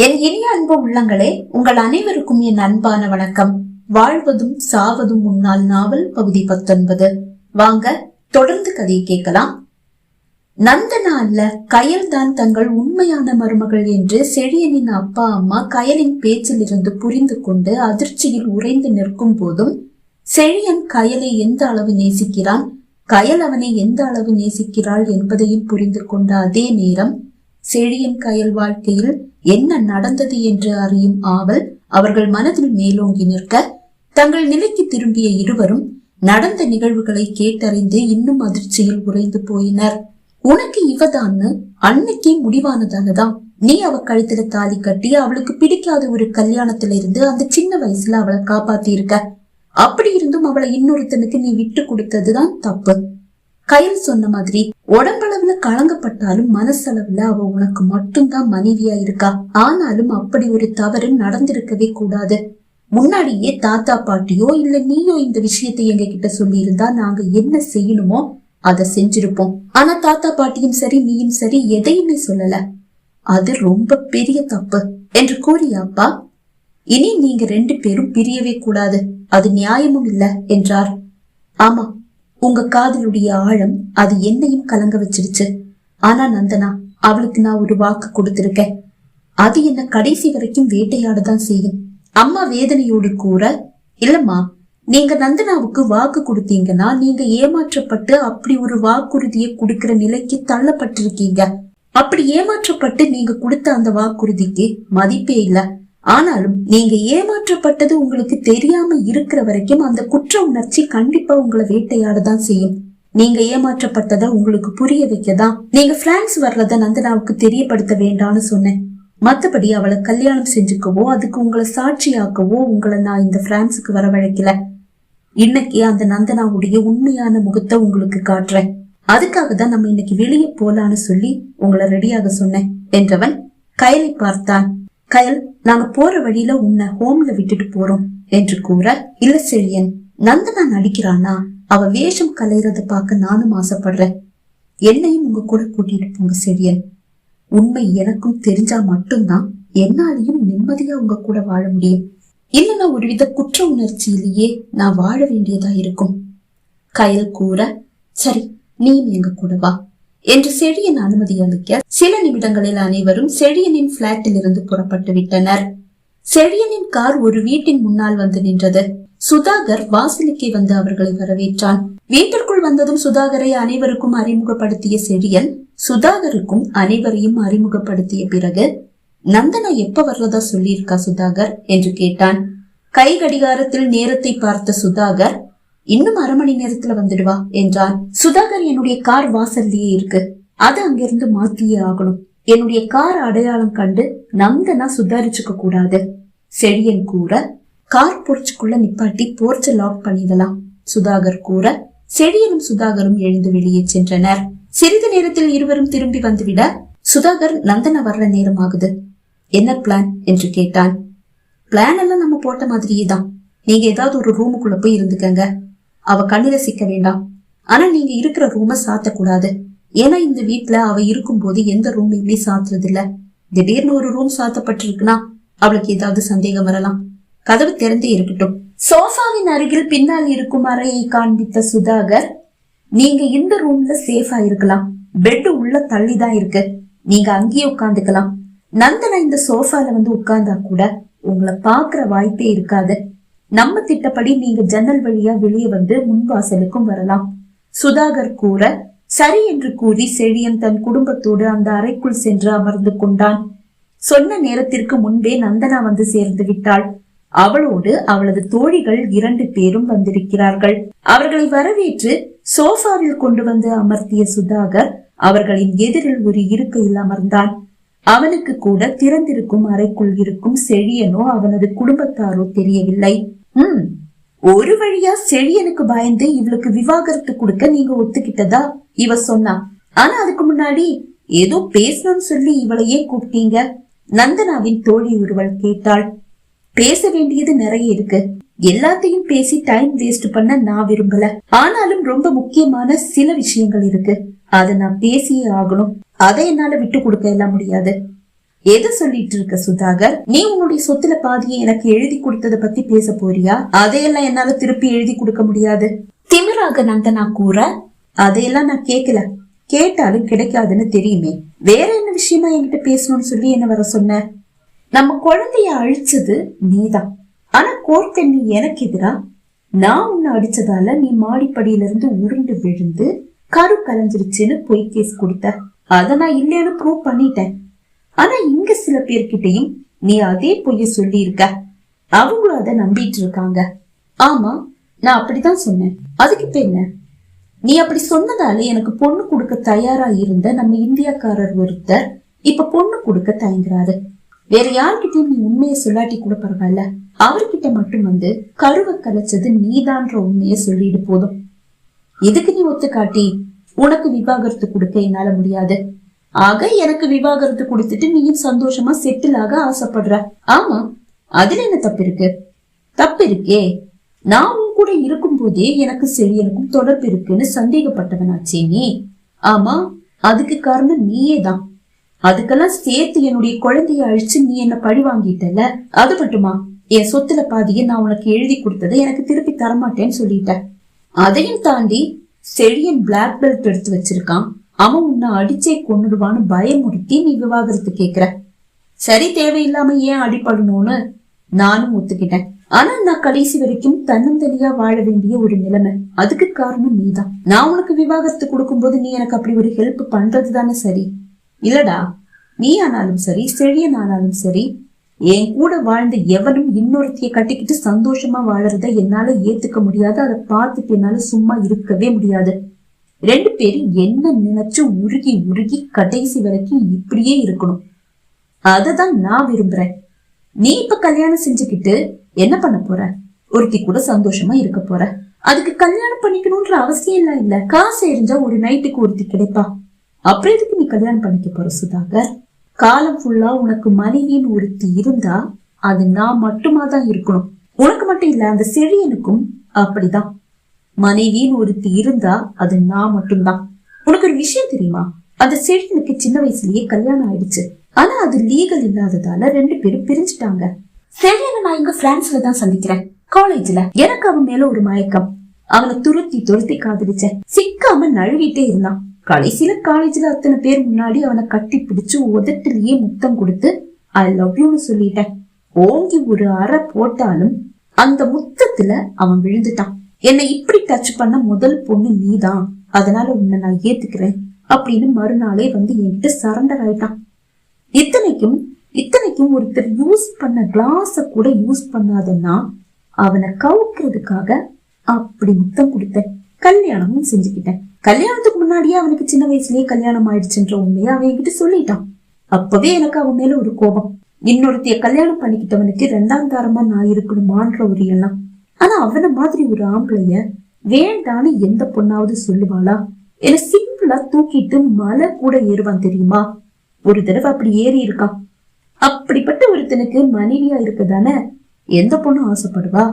என் இனிய அன்பு உள்ளங்களே, உங்கள் அனைவருக்கும் என் அன்பான வணக்கம். வாழ்வதும் சாவதும் முன்னால் நாவல் பகுதி 19. வாங்க தொடர்ந்து கதையை கேட்கலாம். நந்தனா அல்ல, கயல் தான் தங்கள் உண்மையான மருமகள் என்று செழியனின் அப்பா அம்மா கயலின் பேச்சில் இருந்து புரிந்து கொண்டு அதிர்ச்சியில் உறைந்து நிற்கும் போதும், செழியன் கயலை எந்த அளவு நேசிக்கிறான், கயல் அவனை எந்த அளவு நேசிக்கிறாள் என்பதையும் புரிந்து கொண்ட அதே நேரம், செழியன் கயல் வாழ்க்கையில் என்ன நடந்தது என்று அறியும் ஆவல் அவர்கள் மனதில் மேலோங்கி நிற்க, தங்கள் நிலைக்கு திரும்பிய இருவரும் நடந்த நிகழ்வுகளை கேட்டறிந்து இன்னும் அதிர்ச்சியில் உறைந்து போயினர். உனக்கு இவதான்னு அன்னைக்கே முடிவானதாலதான் நீ அவ கழுத்துல தாலி கட்டி அவளுக்கு பிடிக்காத ஒரு கல்யாணத்துல இருந்து அந்த சின்ன வயசுல அவளை காப்பாத்தி இருக்க. அப்படி இருந்தும் அவளை இன்னொருத்தனுக்கு நீ விட்டு கொடுத்ததுதான் தப்பு. கயல் சொன்ன மாதிரி உடம்பளவுல களங்கப்பட்டாலும் மனசளவுல அவ உனக்கு மட்டும்தான் மனைவியா இருக்கா. ஆனாலும் அப்படி ஒரு தவறு நடந்திருக்கவே கூடாது. முன்னாடியே தாத்தா பாட்டியோ இல்ல நீயோ இந்த விஷயத்தை எங்க கிட்ட சொல்லி இருந்தா நாங்க என்ன செய்யணுமோ அதை செஞ்சிருப்போம். ஆனா தாத்தா பாட்டியும் சரி நீயும் சரி எதையுமே சொல்லல. அது ரொம்ப பெரிய தப்பு என்று கூறிய அப்பா, இனி நீங்க 2 பேரும் பிரியவே கூடாது, அது நியாயமும் இல்ல என்றார். ஆமா, உங்க காதலுடைய ஆழம் அது என்னையும் கலங்க வச்சிருச்சு. ஆனா நந்தனா, அவளுக்கு நான் ஒரு வாக்கு கொடுத்திருக்கேன். அது என்ன கடைசி வரைக்கும் வேட்டையாடதான் செய்யும். அம்மா வேதனையோடு கூற, இல்லம்மா, நீங்க நந்தனாவுக்கு வாக்கு கொடுத்தீங்கன்னா நீங்க ஏமாற்றப்பட்டு அப்படி ஒரு வாக்குறுதியை கொடுக்கிற நிலைக்கு தள்ளப்பட்டிருக்கீங்க. அப்படி ஏமாற்றப்பட்டு நீங்க கொடுத்த அந்த வாக்குறுதிக்கு மதிப்பே இல்ல. ஆனாலும் நீங்க ஏமாற்றப்பட்டது உங்களுக்கு தெரியாம இருக்கிற வரைக்கும் அந்த குற்ற உணர்ச்சி கண்டிப்பா உங்களை வேட்டையாடதான் செய்யும். நீங்க ஏமாற்றப்பட்டதை உங்களுக்கு புரிய வைக்கதான் நீங்க பிரான்ஸ் வர்றத நந்தனாவுக்கு தெரியப்படுத்த வேண்டாம்னு சொன்னேன். மத்தபடி அவளை கல்யாணம் செஞ்சுக்கவோ அதுக்கு உங்களை சாட்சியாக்கவோ உங்களை நான் இந்த பிரான்ஸுக்கு வரவழைக்கல. இன்னைக்கு அந்த நந்தனாவுடைய உண்மையான முகத்தை உங்களுக்கு காட்டுறேன். அதுக்காக தான் நம்ம இன்னைக்கு வெளியே போலான்னு சொல்லி உங்களை ரெடியாக சொன்னேன் என்றவன் கயலை பார்த்தான். கயல், நாங்க போற வழியில உன்னை ஹோம்ல விட்டுட்டு போறோம் என்று கூற, இல்ல செழியன், நந்தனா நடிக்கிறானா, அவ வேஷம் கலைறத பார்க்க நானும் ஆசைப்படுறேன். என்னையும் உங்க கூட கூட்டிட்டு போங்க செழியன். உண்மை எனக்கும் தெரிஞ்சா மட்டும்தான் என்னாலையும் நிம்மதியா உங்க கூட வாழ முடியும். இல்லைன்னா ஒருவித குற்ற உணர்ச்சியிலேயே நான் வாழ வேண்டியதா இருக்கும். கயல் கூற, சரி, நீயும் எங்க கூட வா என்று செழியன் அனுமதி அளிக்க, சில நிமிடங்களில் அனைவரும் செழியனின் பிளாட்டில் இருந்து புறப்பட்டு விட்டனர். செழியனின் கார் ஒரு வீட்டின் முன்னால் வந்து நின்றது. சுதாகர் வாசலுக்கே வந்து அவர்களை வரவேற்றான். வீட்டிற்குள் வந்ததும் சுதாகரை அனைவருக்கும் அறிமுகப்படுத்திய செழியன் சுதாகருக்கும் அனைவரையும் அறிமுகப்படுத்திய பிறகு, நந்தனா எப்ப வர்றதா சொல்லியிருக்கா சுதாகர் என்று கேட்டான். கை கடிகாரத்தில் நேரத்தை பார்த்த சுதாகர், இன்னும் 1/2 மணி நேரத்துல வந்துடுவா என்றான். சுதாகர், என்னுடைய கார் வாசல்லையே இருக்கு, அது அங்கிருந்து மாத்தியே ஆகணும். என்னுடைய கார் அடையாளம் கண்டு நந்தனா சுதாரிச்சுக்க கூடாது செழியன் கூற, கார் போர்ச்சுக்குள்ள நிப்பாட்டி போர்ச்ச லாக் பண்ணிடலாம் சுதாகர் கூற, செழியனும் சுதாகரும் எழுந்து வெளியே சென்றனர். சிறிது நேரத்தில் இருவரும் திரும்பி வந்துவிட, சுதாகர், நந்தனா வர்ற நேரம் ஆகுது, என்ன பிளான் என்று கேட்டான். பிளான் எல்லாம் நம்ம போட்ட மாதிரியே தான். நீங்க ஏதாவது ஒரு ரூமுக்குள்ள போய் இருந்துக்கங்க, அவ கண்ணில சிக்க வேண்டாம். ஆனா நீங்க இருக்கிற ரூம சாத்த கூடாது. ஏன்னா இந்த வீட்டுல அவ இருக்கும் போது எந்த ரூமையுமே சாத்துறது இல்ல. திடீர்னு ஒரு ரூம் சாத்தப்பட்டிருக்குன்னா அவளுக்கு ஏதாவது சந்தேகம் வரலாம். கதவு திறந்தே இருக்கட்டும். சோஃபாவின் அருகில் பின்னால் இருக்கும் அறையை காண்பித்த சுதாகர், நீங்க இந்த ரூம்ல சேஃபா இருக்கலாம். பெட் உள்ள தள்ளிதான் இருக்கு, நீங்க அங்கேயே உட்காந்துக்கலாம். நந்தனா இந்த சோஃபால வந்து உட்கார்ந்தா கூட உங்களை பாக்குற வாய்ப்பே இருக்காது. நம்ம திட்டப்படி நீங்க ஜன்னல் வழியா வெளியே வந்து முன்வாசலுக்கும் வரலாம் சுதாகர் கூற, சரி என்று கூறி செழியன் தன் குடும்பத்தோடு அந்த அறைக்குள் சென்று அமர்ந்து கொண்டான். சொன்ன நேரத்திற்கு முன்பே நந்தனா வந்து சேர்ந்து விட்டாள். அவளோடு அவளது தோழிகள் 2 பேரும் வந்திருக்கிறார்கள். அவர்களை வரவேற்று சோஃபாவில் கொண்டு வந்து அமர்த்திய சுதாகர் அவர்களின் எதிரில் ஒரு இருக்கையில் அமர்ந்தான். அவனுக்கு கூட திறந்திருக்கும் அறைக்குள் இருக்கும் செழியனோ அவனது குடும்பத்தாரோ தெரியவில்லை. ஒரு வழியா செழியனுக்கு பயந்து இவளுக்கு விவாகரத்து கொடுக்க நீங்க ஒத்துக்கிட்டதா இவ சொன்னா. ஆனா அதுக்கு முன்னாடி ஏதோ பேசணும்னு சொல்லி இவளையே கூப்பிட்டீங்க? நந்தனாவின் தோழி ஒருவள் கேட்டாள். பேச வேண்டியது நிறைய இருக்கு, எல்லாத்தையும் பேசி டைம் வேஸ்ட் பண்ண நான் விரும்பல. ஆனாலும் ரொம்ப முக்கியமான சில விஷயங்கள் இருக்கு, அதை நான் பேசியே ஆகணும். அதை என்னால விட்டு கொடுக்க எல்லாம் முடியாது. எது சொல்லிட்டு இருக்க சுதாகர்? நீ உன்னுடைய சொத்துல பாதியை எனக்கு எழுதி கொடுத்தத பத்தி பேச போறியா? அதையெல்லாம் என்னால திருப்பி எழுதி கொடுக்க முடியாது திமிராக நந்தனா கூற. அதையெல்லாம் நான் கேட்கல, கேட்டாலும் கிடைக்காதுன்னு தெரியுமே. வேற என்ன விஷயமா என்கிட்ட பேசணும்னு சொல்லி என்ன வர சொன்ன? நம்ம குழந்தைய அழிச்சது நீதான், ஆனா கோர்ட் நீ எனக்கு எதிரா நான் உன்னை அடிச்சதால நீ மாடிப்படியில இருந்து உருண்டு விழுந்து கரு கலைஞ்சிருச்சுன்னு பொய் கேஸ் கொடுத்த. அத நான் இல்லைன்னு ப்ரூவ் பண்ணிட்டேன். ஆனா இங்க சில பேர்கிட்டையும் நீ அதே பொய்ய சொல்லி இருக்க, அவங்களும் அதை நம்பிட்டு இருக்காங்க. ஆமா, நான் அப்படிதான் சொன்னேன். அதுக்கு இப்ப என்ன? நீ அப்படி சொன்னதால எனக்கு பொண்ணு கொடுக்க தயாரா இருந்த நம்ம இந்தியாக்காரர் ஒருத்தர் இப்ப பொண்ணு கொடுக்க தயங்குறாரு. வேற யார்கிட்டயும் நீ உண்மையை சொல்லாட்டி கூட பரவாயில்ல, அவர்கிட்ட மட்டும் வந்து கருவை கலைச்சது நீதான்ற உண்மைய சொல்லிட்டு போதும். இதுக்கு நீ ஒத்துக்காட்டி உனக்கு விவாகரத்து கொடுக்க என்னால முடியாது. ஆக எனக்கு விவாகரத்து கொடுத்துட்டு நீயும் சந்தோஷமா செட்டில் ஆக ஆசைப்படுற. ஆமா, அதுல என்ன தப்பு இருக்கு? தப்பு இருக்கே. நான் உன் கூட இருக்கும் போதே எனக்கு செழியனுக்கும் தொடர்பு இருக்குன்னு சந்தேகப்பட்டவனாச்சே நீ. ஆமா, அதுக்கு காரணம் நீயே தான். அதுக்கெல்லாம் சேர்த்து என்னுடைய குழந்தைய அழிச்சு நீ என்ன பழி வாங்கிட்டல. அது மட்டுமா, என் சொத்துல பாதிய நான் உனக்கு எழுதி கொடுத்ததை எனக்கு திருப்பி தரமாட்டேன்னு சொல்லிட்ட. அதையும் தாண்டி செழியன் பிளாக் பெல்ட் எடுத்து வச்சிருக்கான். அவன் உன்னை அடிச்சே கொன்னுடுவான்னு பயமுறுத்தி நீ விவாகரத்து கேக்குற. சரி, தேவையில்லாம ஏன் அடிபடணும்னு நானும் ஒத்துக்கிட்டேன். ஆனா நான் கடைசி வரைக்கும் தன்னந்தனியா வாழ வேண்டிய ஒரு நிலைமை. அதுக்கு காரணம் நீதான். நான் உனக்கு விவாகரத்து கொடுக்கும் போது நீ எனக்கு அப்படி ஒரு ஹெல்ப் பண்றது தானே சரி? இல்லடா, நீ ஆனாலும் சரி, செழியன் ஆனாலும் சரி, என் கூட வாழ்ந்த எவனும் இன்னொருத்திய கட்டிக்கிட்டு சந்தோஷமா வாழறத என்னால ஏத்துக்க முடியாது. அதை பார்த்துட்டு என்னால சும்மா இருக்கவே முடியாது. ரெண்டு பேரும் என்ன நினைச்சு உருகி உருகி கடைசி வரைக்கும் இப்படியே இருக்கணும். அததான் நான் விரும்புறேன். நீ இப்ப கல்யாணம் செஞ்சுக்கிட்டு என்ன பண்ண போற? ஒருத்தி கூட சந்தோஷமா இருக்க போற. அதுக்கு கல்யாணம் பண்ணிக்கணும்ன்ற அவசியம் எல்லாம் இல்ல. காசு எரிஞ்சா ஒரு நைட்டுக்கு ஒருத்தி கிடைப்பா. அப்புறம் எதுக்கு நீ கல்யாணம் பண்ணிக்க போற சுதாகர்? காலம் ஃபுல்லா உனக்கு மனைவின்னு ஒருத்தி இருந்தா அது நான் மட்டுமா தான் இருக்கணும். உனக்கு மட்டும் இல்ல, அந்த செழியனுக்கும் அப்படிதான். மனைவின்னு ஒருத்தி இருந்தா அது நான் மட்டும்தான். உனக்கு ஒரு விஷயம் தெரியுமா? அந்த செழியனுக்கு சின்ன வயசுலயே கல்யாணம் ஆயிடுச்சு. ஆனா அது லீகல் இல்லாததால ரெண்டு பேரும் பிரிஞ்சுட்டாங்க. செழியனை நான் இங்க பிரான்ஸ்ல தான் சந்திக்கிறேன், காலேஜ்ல. எனக்கு அவன் மேல ஒரு மயக்கம். அவனை துரத்தி காதலிச்சேன். சிக்காம நழுவிட்டே இருந்தான். கடைசியில காலேஜ்ல அத்தனை பேர் முன்னாடி அவனை கட்டி பிடிச்சு உதட்டிலேயே முத்தம் கொடுத்து ஐ லவ் யூன்னு சொல்லிட்டேன். ஓங்கி ஒரு அறை போட்டாலும் அந்த முத்தத்துல அவன் விழுந்துட்டான். என்னை இப்படி டச் பண்ண முதல் பொண்ணு நீதான், அதனால உன்னை நான் ஏத்துக்கிறேன் அப்படின்னு மறுநாளே வந்து என்கிட்ட சரண்டர் ஆயிட்டான். இத்தனைக்கும் ஒருத்தர் யூஸ் பண்ண கிளாஸ கூட யூஸ் பண்ணாதன்னா அவனை கவுக்கிறதுக்காக அப்படி முத்தம் கொடுத்தேன். கல்யாணமும் செஞ்சுக்கிட்டேன். கல்யாணத்துக்கு முன்னாடியே அவனுக்கு சின்ன வயசுலயே கல்யாணம் ஆயிடுச்சுன்ற உண்மையை அவன் என்கிட்ட சொல்லிட்டான். அப்பவே எனக்கு அவன் மேல ஒரு கோபம். இன்னொருத்தைய கல்யாணம் பண்ணிக்கிட்டவனுக்கு 2ஆம் தாரமா நான் இருக்கணுமான்ற ஒரு எண்ணம். ஆனா அவனை மாதிரி ஒரு ஆம்பளைய வேண்டான்னு எந்த பொண்ணாவது சொல்லுவாளா? என்ன சிம்பிளா தூக்கிட்டு மலை கூட ஏறுவான் தெரியுமா? ஒரு தடவை அப்படி ஏறி இருக்கான். அப்படிப்பட்ட ஒருத்தனுக்கு மனைவியா இருக்கதானே எந்த பொண்ணும் ஆசைப்படுவா?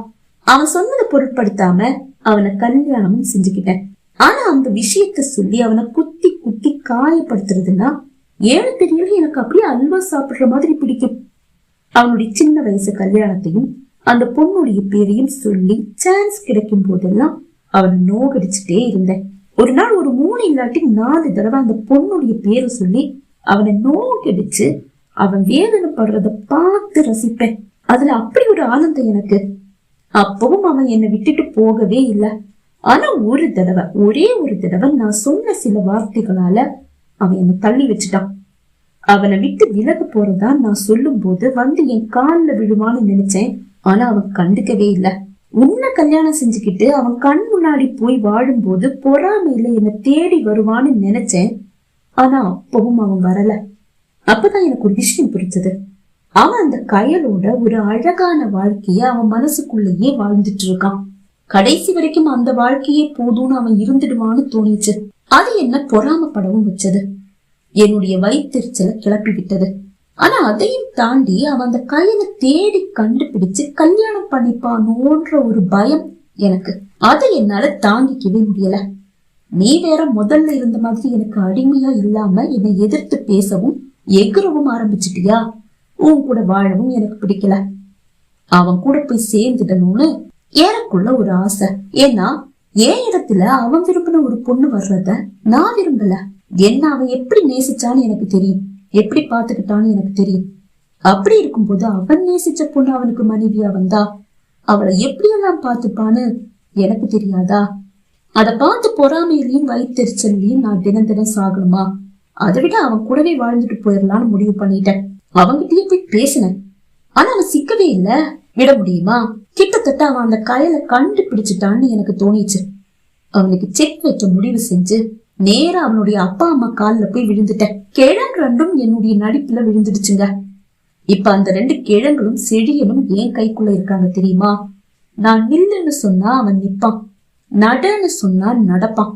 அவன் சொன்னதை பொருட்படுத்தாம அவனை கல்யாணமும் செஞ்சுக்கிட்டேன். ஆனா அந்த விஷயத்த சொல்லி அவனை குத்தி குத்தி காயப்படுத்துறதுன்னா ஏழு தெரியல எனக்கு அப்படியே அல்வா சாப்பிடுற மாதிரி பிடிக்கும். அவனுடைய சின்ன வயசு கல்யாணத்தையும் அந்த பொண்ணுடைய பேரையும் சொல்லி சான்ஸ் கிடைக்கும் போதெல்லாம் அவனை நோகடிச்சுட்டே இருந்தேன். ஒரு நாள் ஒரு 3 இல்லாட்டி 4 தடவை அந்த பொண்ணுடைய பேரை சொல்லி அவனை நோகடிச்சு அவன் வேதனைப்படுறத பார்த்து ரசிப்பேன். அதுல அப்படி ஒரு ஆனந்தம் எனக்கு. அப்பவும் அவன் என்னை விட்டுட்டு போகவே இல்லை. ஆனா ஒரே ஒரு தடவை நான் சொன்ன சில வார்த்தைகளால அவன் என்னை தள்ளி வச்சுட்டான். அவனை விட்டு விலக போறதா நான் சொல்லும் போது வந்து என் கால்ல விழுவான்னு நினைச்சேன். ஆனா அவன் கண்டுக்கவே இல்லை. உன்னை கல்யாணம் செஞ்சுக்கிட்டு அவன் கண் முன்னாடி போய் வாழும் போது பொறாமையில என்னை தேடி வருவான்னு நினைச்சேன். ஆனா அப்பவும் அவன் வரல. அப்பதான் எனக்கு ஒரு விஷயம் புரிஞ்சது. அவன் அந்த கயலோட ஒரு அழகான வாழ்க்கைய அவன் மனசுக்குள்ளேயே வாழ்ந்துட்டு இருக்கான். கடைசி வரைக்கும் அந்த வாழ்க்கையே போதும்னு அவன் இருந்துடுவான்னு தோணிச்சு. அது என்ன பொறாமப்படவும் வச்சது. என்னுடைய வயிற்றுச்சலை கிளப்பி விட்டது. ஆனா அதையும் தாண்டி அவன் அந்த கயலை தேடி கண்டுபிடிச்சு கல்யாணம் பண்ணிப்பானோன்ற ஒரு பயம் எனக்கு. அதை என்னால தாங்கிக்கவே முடியல. நீ வேற முதல்ல இருந்த மாதிரி எனக்கு அடிமையா இல்லாம என்னை எதிர்த்து பேசவும் எகுறவும் ஆரம்பிச்சிட்டியா? உன் கூட வாழவும் எனக்கு பிடிக்கல, அவன் கூட போய் சேர்ந்துடணும்னு எனக்குள்ள ஒரு ஆசை. ஏன்னா என் இடத்துல அவன் விரும்பின ஒரு பொண்ணு வர்றத நான் விரும்பல. என்ன அவன் எப்படி நேசிச்சான்னு எனக்கு தெரியும், எப்படி பாத்துக்கிட்டான்னு எனக்கு தெரியும். அப்படி இருக்கும்போது அவன் நேசிச்ச பொண்ணு அவனுக்கு மனைவியா வந்தா அவளை எப்படியெல்லாம் பாத்துப்பான்னு எனக்கு தெரியாதா? அத பார்த்து பொறாமையிலையும் வயிற்றுச்சலையும் நான் தினம் தினம் சாகணுமா? அதை விட அவன் கூடவே வாழ்ந்துட்டு போயிடலான்னு முடிவு பண்ணிட்டேன். அவன்கிட்டயே போய் பேசினேன், ஆனா அவன் சிக்கவே இல்ல. விட முடியுமா? கிட்டத்தட்ட அவன் அந்த கயலை கண்டுபிடிச்சிட்டான்னு எனக்கு தோணிச்சு. அவனுக்கு செக் வைக்க முடிவு செஞ்சு நேரா அவனுடைய அப்பா அம்மா காலில் போய் விழுந்துட்டேன். கிழங்கு ரெண்டும் என்னுடைய நடிப்புல விழுந்துடுச்சுங்க. இப்ப அந்த 2 கிழங்களும் செடியனும் என் கைக்குள்ள இருக்காங்க தெரியுமா? நான் நில்லுன்னு சொன்னா அவன் நிப்பான், நடன்னு சொன்னா நடப்பான்,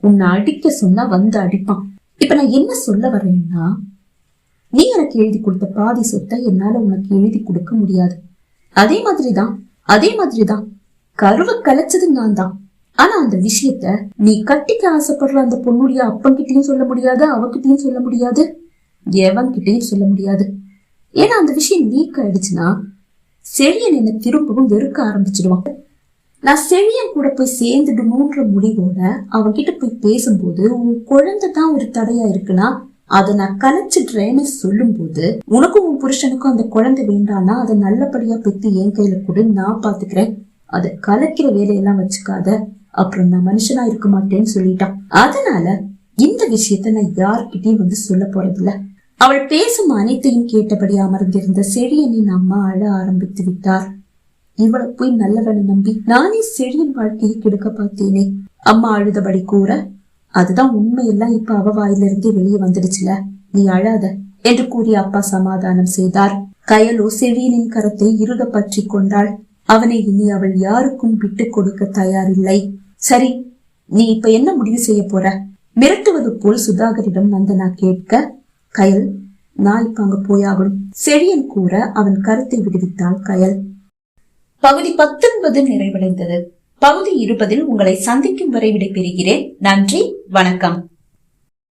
உன்னை அடிக்க சொன்னா வந்து அடிப்பான். இப்ப நான் என்ன சொல்ல வரேன்னா, நீ எனக்கு எழுதி கொடுத்த பாதி சொத்தை என்னால உனக்கு எழுதி கொடுக்க முடியாது. அதே மாதிரிதான் கருவை கலைச்சது நான் தான். ஆனா அந்த விஷயத்த நீ கட்டிக்க ஆசைப்படுற அந்த பொண்ணுடைய அப்பன்கிட்டயும் சொல்ல முடியாது, அவகிட்டயும் சொல்ல முடியாது, எவன்கிட்டயும் சொல்ல முடியாது. ஏன்னா அந்த விஷயம் லீக் ஆயிடுச்சுன்னா செழியன் என்ன திரும்பவும் வெறுக்க ஆரம்பிச்சிடுவான். நான் செழியன் கூட போய் சேர்ந்துடணும்ன்ற முடிவோட அவன்கிட்ட போய் பேசும்போது, உன் குழந்தை தான் ஒரு தடையா இருக்குன்னா அதை நான் கலைச்சிடுறேன்னு சொல்லும் போது, உனக்கும் உன் புருஷனுக்கும் அந்த குழந்தை வேண்டானா அதை நல்லபடியா பெத்து என் கையில கூட நான் பாத்துக்கிறேன், அதை கலைக்கிற வேலையெல்லாம் வச்சுக்காத, அப்புறம் நான் மனுஷனா இருக்க மாட்டேன்னு சொல்லிட்டான். அதனால இந்த விஷயத்த நான் யார்கிட்டயும் வந்து சொல்ல போறதில்ல. அவள் பேசும் அனைத்தையும் கேட்டபடி அமர்ந்திருந்த செழியனின் அம்மா அழ ஆரம்பித்து விட்டார். இவளை போய் நல்லவனை நம்பி நானே செழியன் வாழ்க்கையை கெடுக்க பார்த்தேனே. அம்மா அழுதபடி கூற, அதுதான் உண்மையெல்லாம் இப்ப அவ வாயிலிருந்து வெளியே வந்துடுச்சுல, நீ அழாத என்று கூறி அப்பா சமாதானம் செய்தார். கயலோ செழியனின் கரத்தை இறுக பற்றி கொண்டாள். அவனை இனி அவள் யாருக்கும் விட்டு கொடுக்க தயாரில்லை. சரி, நீ இப்ப என்ன முடிவு செய்ய போற? மிரட்டுவது போல் சுதாகரிடம் நந்தனா கேட்க, கயல், நான் இப்ப அங்க போயாகணும் செழியன் கூற அவன் கருத்தை விடுவித்தாள் கயல். பகுதி 19 நிறைவடைந்தது. பகுதி 20 உங்களை சந்திக்கும் வரை விடைபெறுகிறேன். நன்றி, வணக்கம்.